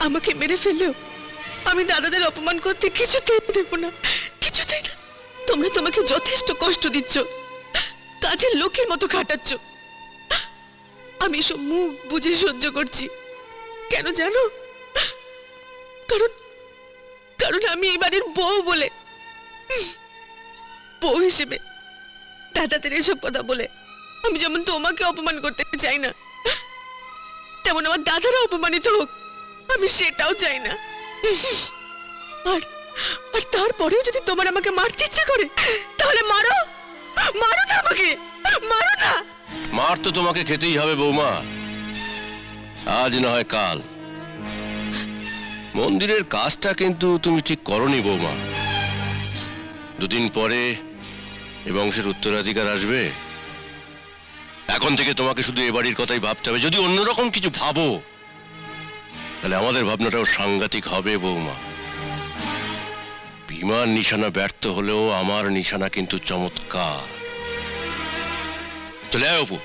আমাকে মেরে ফেললেও আমি দাদাদের অপমান করতে কিছুতেই দেব না, কিছুতেই না। তোমরা তোমাকে যথেষ্ট কষ্ট দিচ্ছ, কাজের লোকের মতো খাটাচ্ছ। আমি সব মুখ বুঝে সহ্য করছি। কেন জানো? কারণ কারণ আমি এই বাড়ির বউ বলে। বউ হিসেবে দাদাদের এসব কথা বলে আমি যেমন তোমাকে অপমান করতে চাই না, তেমন আমার দাদারা অপমানিত হোক আমি সেটাও চাই না। আর আর তারপরেও যদি তোমার আমাকে মারতে ইচ্ছে করে তাহলে মারো, মারো না আমাকে, মারো না। মার তো তোমাকে খেতেই হবে বৌমা, আজ না হয় কাল। মন্দিরের কাজটা কিন্তু তুমি ঠিক করনি বৌমা। দুদিন পরে এ বংশের উত্তরাধিকার আসবে। এখন থেকে তোমাকে শুধু এ বাড়ির কথাই ভাবতে হবে। যদি অন্যরকম কিছু ভাবো তাহলে আমাদের ভাবনাটাও সাংঘাতিক হবে বৌমা। বিমার নিশানা ব্যর্থ হলেও আমার নিশানা কিন্তু চমৎকার। চলে আয় অপু।